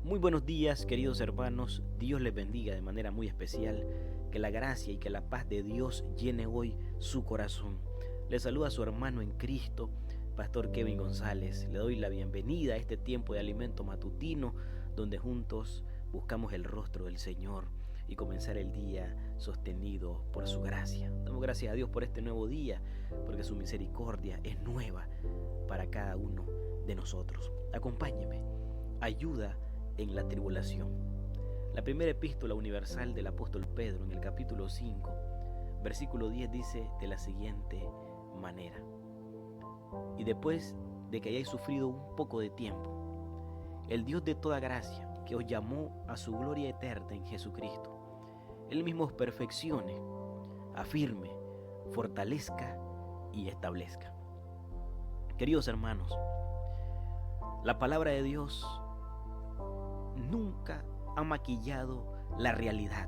Muy buenos días, queridos hermanos. Dios les bendiga de manera muy especial. Que la gracia y que la paz de Dios llene hoy su corazón. Les saluda a su hermano en Cristo, Pastor Kevin González. Le doy la bienvenida a este tiempo de alimento matutino, donde juntos buscamos el rostro del Señor y comenzar el día sostenido por su gracia. Damos gracias a Dios por este nuevo día, porque su misericordia es nueva para cada uno de nosotros. Acompáñeme. Ayuda en la tribulación. La primera epístola universal del apóstol Pedro, en el capítulo 5, versículo 10, dice de la siguiente manera: y después de que hayáis sufrido un poco de tiempo, el Dios de toda gracia, que os llamó a su gloria eterna en Jesucristo, Él mismo os perfeccione, afirme, fortalezca y establezca. Queridos hermanos, la palabra de Dios nunca ha maquillado la realidad.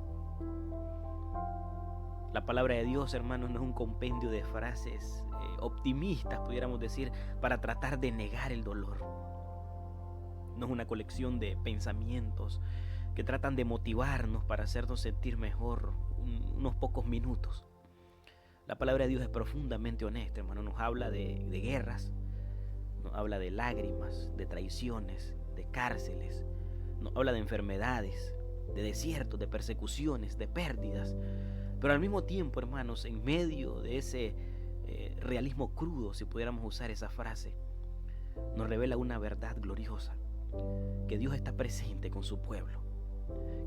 La palabra de Dios, hermanos, no es un compendio de frases optimistas, pudiéramos decir, para tratar de negar el dolor. No es una colección de pensamientos que tratan de motivarnos para hacernos sentir mejor unos pocos minutos. La palabra de Dios es profundamente honesta, hermano. Nos habla de guerras, nos habla de lágrimas, de traiciones, de cárceles, nos habla de enfermedades, de desiertos, de persecuciones, de pérdidas. Pero al mismo tiempo, hermanos, en medio de ese realismo crudo, si pudiéramos usar esa frase, nos revela una verdad gloriosa: que Dios está presente con su pueblo,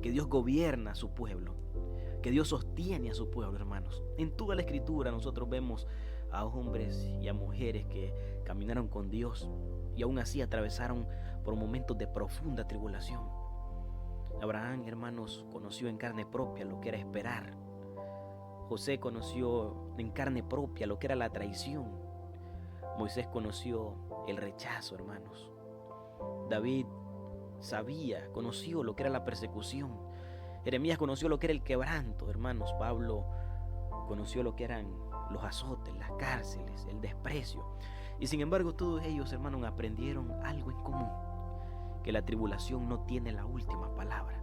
que Dios gobierna a su pueblo, que Dios sostiene a su pueblo, hermanos. En toda la Escritura nosotros vemos a hombres y a mujeres que caminaron con Dios y aún así atravesaron por momentos de profunda tribulación. Abraham, hermanos, conoció en carne propia lo que era esperar. José conoció en carne propia lo que era la traición. Moisés conoció el rechazo, hermanos. David conoció lo que era la persecución. Jeremías conoció lo que era el quebranto, hermanos. Pablo conoció lo que eran los azotes, las cárceles, el desprecio. Y sin embargo, todos ellos, hermanos, aprendieron algo en común: que la tribulación no tiene la última palabra,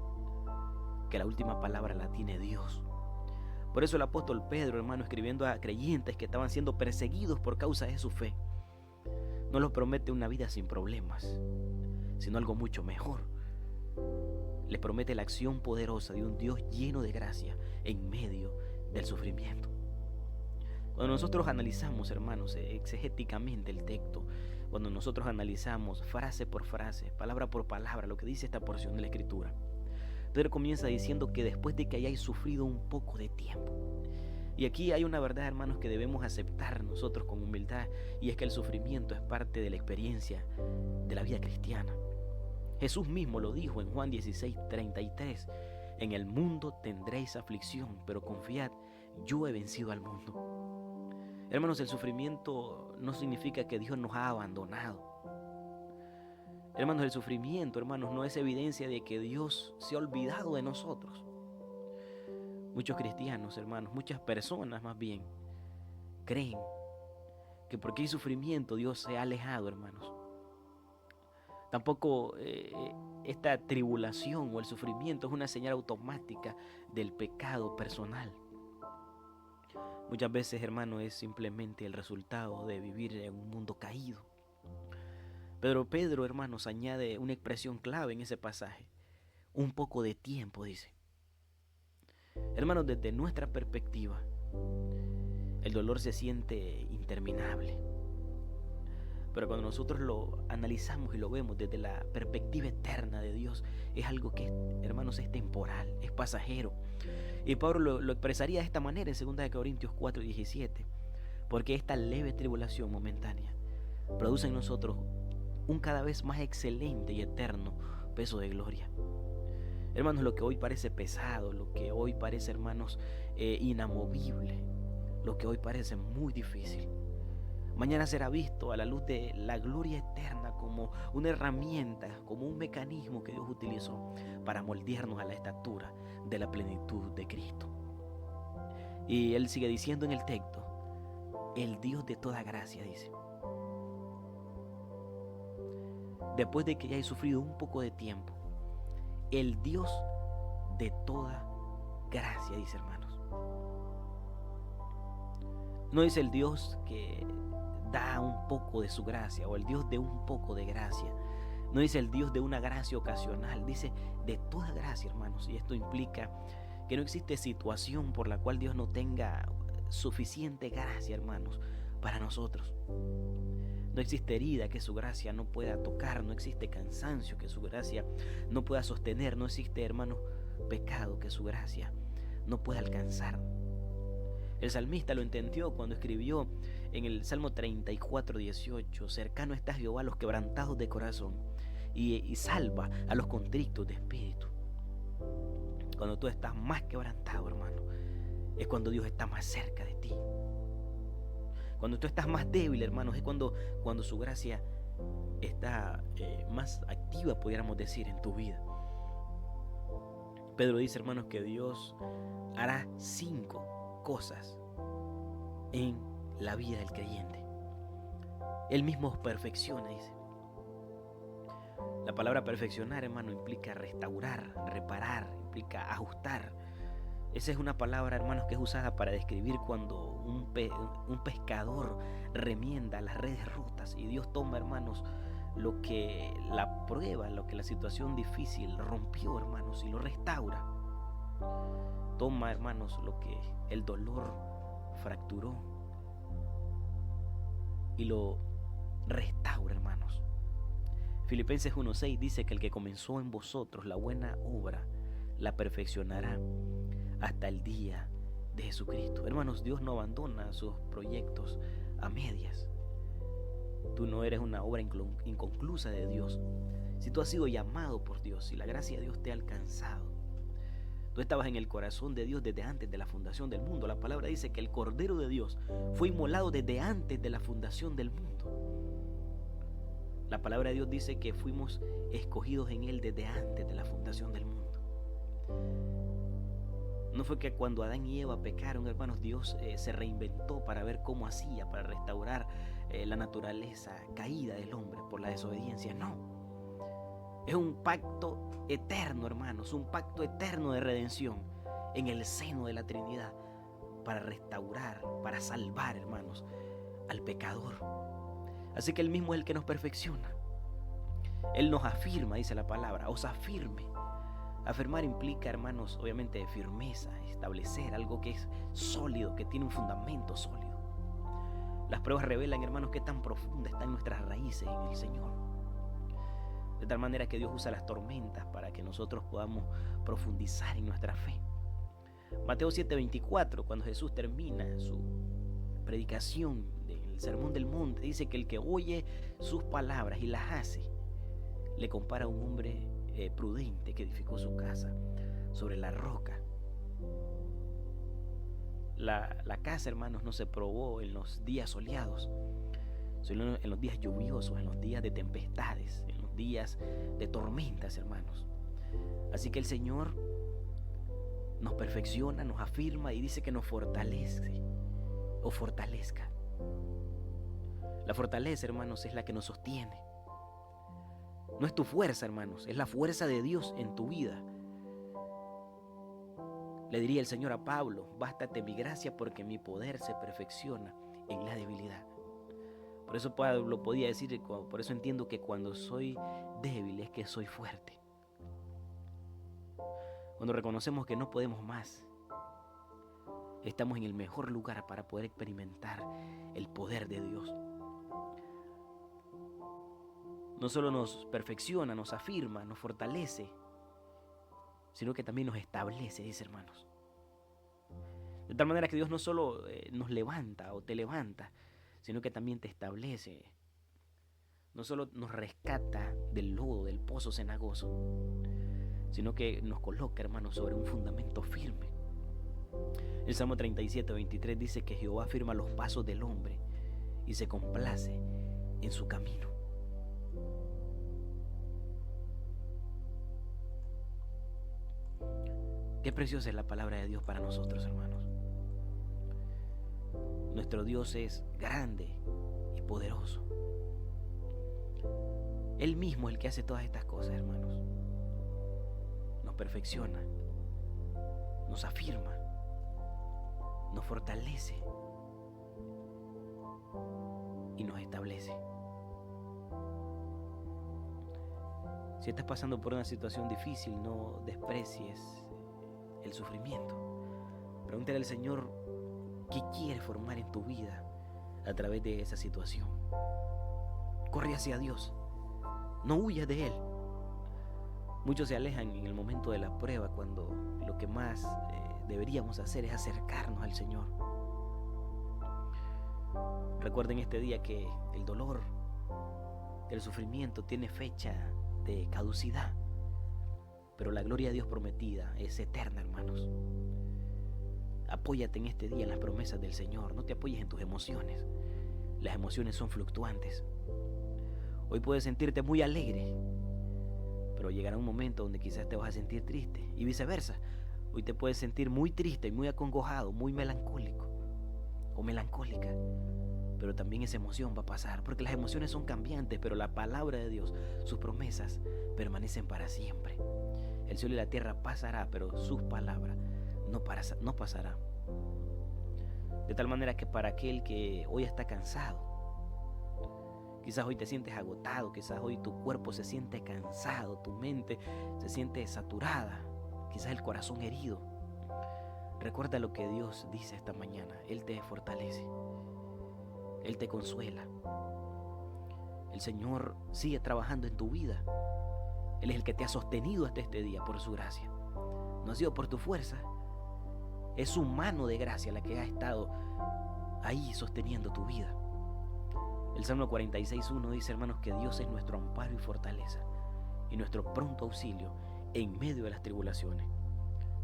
que la última palabra la tiene Dios. Por eso el apóstol Pedro, hermano, escribiendo a creyentes que estaban siendo perseguidos por causa de su fe, no les promete una vida sin problemas, sino algo mucho mejor. Les promete la acción poderosa de un Dios lleno de gracia en medio del sufrimiento. Cuando nosotros analizamos, hermanos, exegéticamente el texto, cuando nosotros analizamos frase por frase, palabra por palabra, lo que dice esta porción de la Escritura, Pedro comienza diciendo que después de que hayáis sufrido un poco de tiempo. Y aquí hay una verdad, hermanos, que debemos aceptar nosotros con humildad, y es que el sufrimiento es parte de la experiencia de la vida cristiana. Jesús mismo lo dijo en Juan 16:33: en el mundo tendréis aflicción, pero confiad, yo he vencido al mundo. Hermanos, el sufrimiento no significa que Dios nos ha abandonado. Hermanos, el sufrimiento, hermanos, no es evidencia de que Dios se ha olvidado de nosotros. Muchos cristianos, hermanos, muchas personas más bien, creen que porque hay sufrimiento Dios se ha alejado, hermanos. Tampoco esta tribulación o el sufrimiento es una señal automática del pecado personal. Muchas veces, hermano, es simplemente el resultado de vivir en un mundo caído. Pero Pedro, hermanos, añade una expresión clave en ese pasaje: un poco de tiempo, dice. Hermanos, desde nuestra perspectiva, el dolor se siente interminable. Pero cuando nosotros lo analizamos y lo vemos desde la perspectiva eterna de Dios, es algo que, hermanos, es temporal, es pasajero. Y Pablo lo expresaría de esta manera en 2 Corintios 4:17: porque esta leve tribulación momentánea produce en nosotros un cada vez más excelente y eterno peso de gloria. Hermanos, lo que hoy parece pesado, lo que hoy parece, hermanos, inamovible, lo que hoy parece muy difícil, mañana será visto a la luz de la gloria eterna como una herramienta, como un mecanismo que Dios utilizó para moldearnos a la estatura de la plenitud de Cristo. Y él sigue diciendo en el texto: el Dios de toda gracia, dice, después de que hayáis sufrido un poco de tiempo, el Dios de toda gracia, dice, hermanos. No es el Dios que da un poco de su gracia o el Dios de un poco de gracia. No dice el Dios de una gracia ocasional, dice de toda gracia, hermanos. Y esto implica que no existe situación por la cual Dios no tenga suficiente gracia, hermanos, para nosotros. No existe herida que su gracia no pueda tocar, no existe cansancio que su gracia no pueda sostener, no existe, hermanos, pecado que su gracia no pueda alcanzar. El salmista lo entendió cuando escribió en el Salmo 34:18, cercano está Jehová a los quebrantados de corazón y salva a los contritos de espíritu. Cuando tú estás más quebrantado, hermano, es cuando Dios está más cerca de ti. Cuando tú estás más débil, hermanos, es cuando su gracia está más activa, pudiéramos decir, en tu vida. Pedro dice, hermanos, que Dios hará 5 cosas en la vida del creyente. Él mismo os perfecciona, dice. La palabra perfeccionar, hermano, implica restaurar, reparar, implica ajustar. Esa es una palabra, hermanos, que es usada para describir cuando un pescador remienda las redes rotas y Dios toma, hermanos, lo que la prueba, lo que la situación difícil rompió, hermanos, y lo restaura. Toma, hermanos, lo que el dolor fracturó y lo restaura, hermanos. Filipenses 1:6 dice que el que comenzó en vosotros la buena obra la perfeccionará hasta el día de Jesucristo. Hermanos, Dios no abandona sus proyectos a medias. Tú no eres una obra inconclusa de Dios. Si tú has sido llamado por Dios, si la gracia de Dios te ha alcanzado, tú estabas en el corazón de Dios desde antes de la fundación del mundo. La palabra dice que el Cordero de Dios fue inmolado desde antes de la fundación del mundo. La palabra de Dios dice que fuimos escogidos en Él desde antes de la fundación del mundo. No fue que cuando Adán y Eva pecaron, hermanos, Dios se reinventó para ver cómo hacía, para restaurar la naturaleza caída del hombre por la desobediencia. No. Es un pacto eterno, hermanos, un pacto eterno de redención en el seno de la Trinidad para restaurar, para salvar, hermanos, al pecador. Así que Él mismo es el que nos perfecciona. Él nos afirma, dice la palabra, os afirme. Afirmar implica, hermanos, obviamente firmeza, establecer algo que es sólido, que tiene un fundamento sólido. Las pruebas revelan, hermanos, qué tan profunda están nuestras raíces en el Señor. De tal manera que Dios usa las tormentas para que nosotros podamos profundizar en nuestra fe. Mateo 7:24, cuando Jesús termina su predicación del Sermón del Monte, dice que el que oye sus palabras y las hace, le compara a un hombre prudente que edificó su casa sobre la roca. La casa, hermanos, no se probó en los días soleados, sino en los días lluviosos, en los días de tempestades, en los días de tormentas, hermanos. Así que el Señor nos perfecciona, nos afirma y dice que nos fortalece o fortalezca. La fortaleza, hermanos, es la que nos sostiene. No es tu fuerza, hermanos, es la fuerza de Dios en tu vida. Le diría el Señor a Pablo, bástate mi gracia porque mi poder se perfecciona en la debilidad. Por eso Pablo podía decir, por eso entiendo que cuando soy débil es que soy fuerte. Cuando reconocemos que no podemos más, estamos en el mejor lugar para poder experimentar el poder de Dios. No solo nos perfecciona, nos afirma, nos fortalece, sino que también nos establece, dice, hermanos. De tal manera que Dios no solo nos levanta o te levanta, sino que también te establece. No solo nos rescata del lodo, del pozo cenagoso, sino que nos coloca, hermanos, sobre un fundamento firme. El Salmo 37:23 dice que Jehová afirma los pasos del hombre y se complace en su camino. Qué preciosa es la palabra de Dios para nosotros, hermanos. Nuestro Dios es grande y poderoso. Él mismo es el que hace todas estas cosas, hermanos. perfecciona, nos afirma, nos fortalece y nos establece. Si estás pasando por una situación difícil, no desprecies el sufrimiento. Pregúntale al Señor qué quiere formar en tu vida a través de esa situación. Corre hacia Dios, no huyas de Él. Muchos se alejan en el momento de la prueba, cuando lo que más deberíamos hacer es acercarnos al Señor. Recuerden este día que el dolor, el sufrimiento tiene fecha de caducidad, pero la gloria de Dios prometida es eterna, hermanos. Apóyate en este día en las promesas del Señor, no te apoyes en tus emociones. Las emociones son fluctuantes. Hoy puedes sentirte muy alegre, pero llegará un momento donde quizás te vas a sentir triste, y viceversa. Hoy te puedes sentir muy triste y muy acongojado, muy melancólico o melancólica, pero también esa emoción va a pasar, porque las emociones son cambiantes, pero la palabra de Dios, sus promesas permanecen para siempre. El cielo y la tierra pasará, pero sus palabras no pasará. De tal manera que para aquel que hoy está cansado, quizás hoy te sientes agotado, quizás hoy tu cuerpo se siente cansado, tu mente se siente saturada, quizás el corazón herido, recuerda lo que Dios dice esta mañana. Él te fortalece, Él te consuela. El Señor sigue trabajando en tu vida. Él es el que te ha sostenido hasta este día por su gracia. No ha sido por tu fuerza, es su mano de gracia la que ha estado ahí sosteniendo tu vida. El Salmo 46:1 dice, hermanos, que Dios es nuestro amparo y fortaleza y nuestro pronto auxilio en medio de las tribulaciones.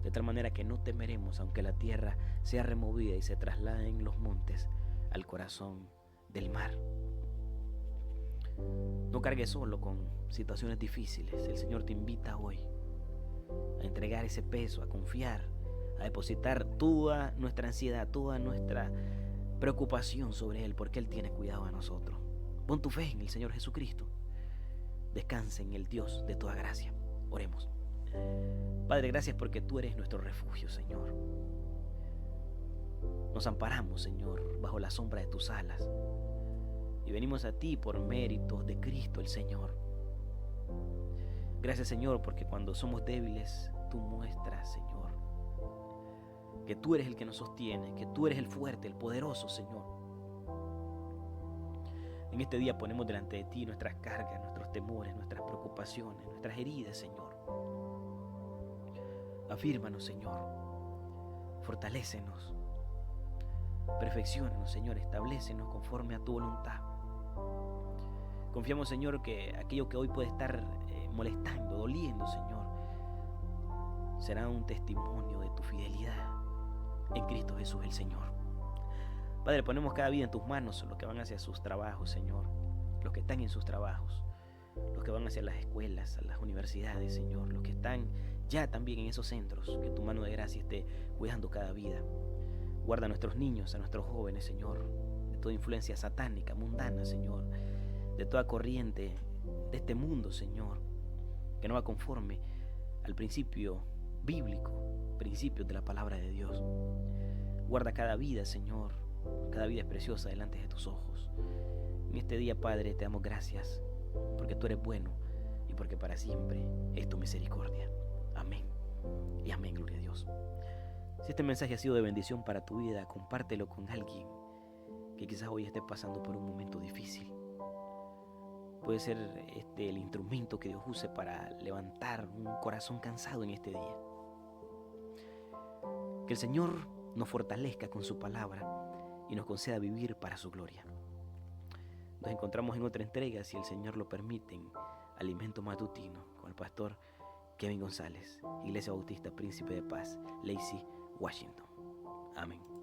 De tal manera que no temeremos aunque la tierra sea removida y se trasladen los montes al corazón del mar. No cargues solo con situaciones difíciles. El Señor te invita hoy a entregar ese peso, a confiar, a depositar toda nuestra ansiedad, toda nuestra preocupación sobre Él, porque Él tiene cuidado de nosotros. Pon tu fe en el Señor Jesucristo. Descansa en el Dios de toda gracia. Oremos. Padre, gracias porque tú eres nuestro refugio, Señor. Nos amparamos, Señor, bajo la sombra de tus alas. Y venimos a ti por méritos de Cristo el Señor. Gracias, Señor, porque cuando somos débiles, tú muestras, Señor, que tú eres el que nos sostiene, que tú eres el fuerte, el poderoso, Señor. En este día ponemos delante de ti nuestras cargas, nuestros temores, nuestras preocupaciones, nuestras heridas, Señor. Afírmanos, Señor. Fortalécenos. Perfecciónanos, Señor. Establécenos conforme a tu voluntad. Confiamos, Señor, que aquello que hoy puede estar molestando, doliendo, Señor, será un testimonio de tu fidelidad en Cristo Jesús el Señor. Padre, ponemos cada vida en tus manos, los que van hacia sus trabajos, Señor, los que están en sus trabajos, los que van hacia las escuelas, a las universidades, Señor, los que están ya también en esos centros, que tu mano de gracia esté cuidando cada vida. Guarda a nuestros niños, a nuestros jóvenes, Señor, de toda influencia satánica, mundana, Señor, de toda corriente de este mundo, Señor, que no va conforme al principio bíblico, principios de la palabra de Dios. Guarda cada vida, Señor, cada vida es preciosa delante de tus ojos. En este día, Padre, te damos gracias, porque tú eres bueno y porque para siempre es tu misericordia. Amén y amén, gloria a Dios. Si este mensaje ha sido de bendición para tu vida, compártelo con alguien que quizás hoy esté pasando por un momento difícil. Puede ser el instrumento que Dios use para levantar un corazón cansado en este día. Que el Señor nos fortalezca con su palabra y nos conceda vivir para su gloria. Nos encontramos en otra entrega, si el Señor lo permite, en Alimento Matutino, con el pastor Kevin González, Iglesia Bautista Príncipe de Paz, Lacey, Washington. Amén.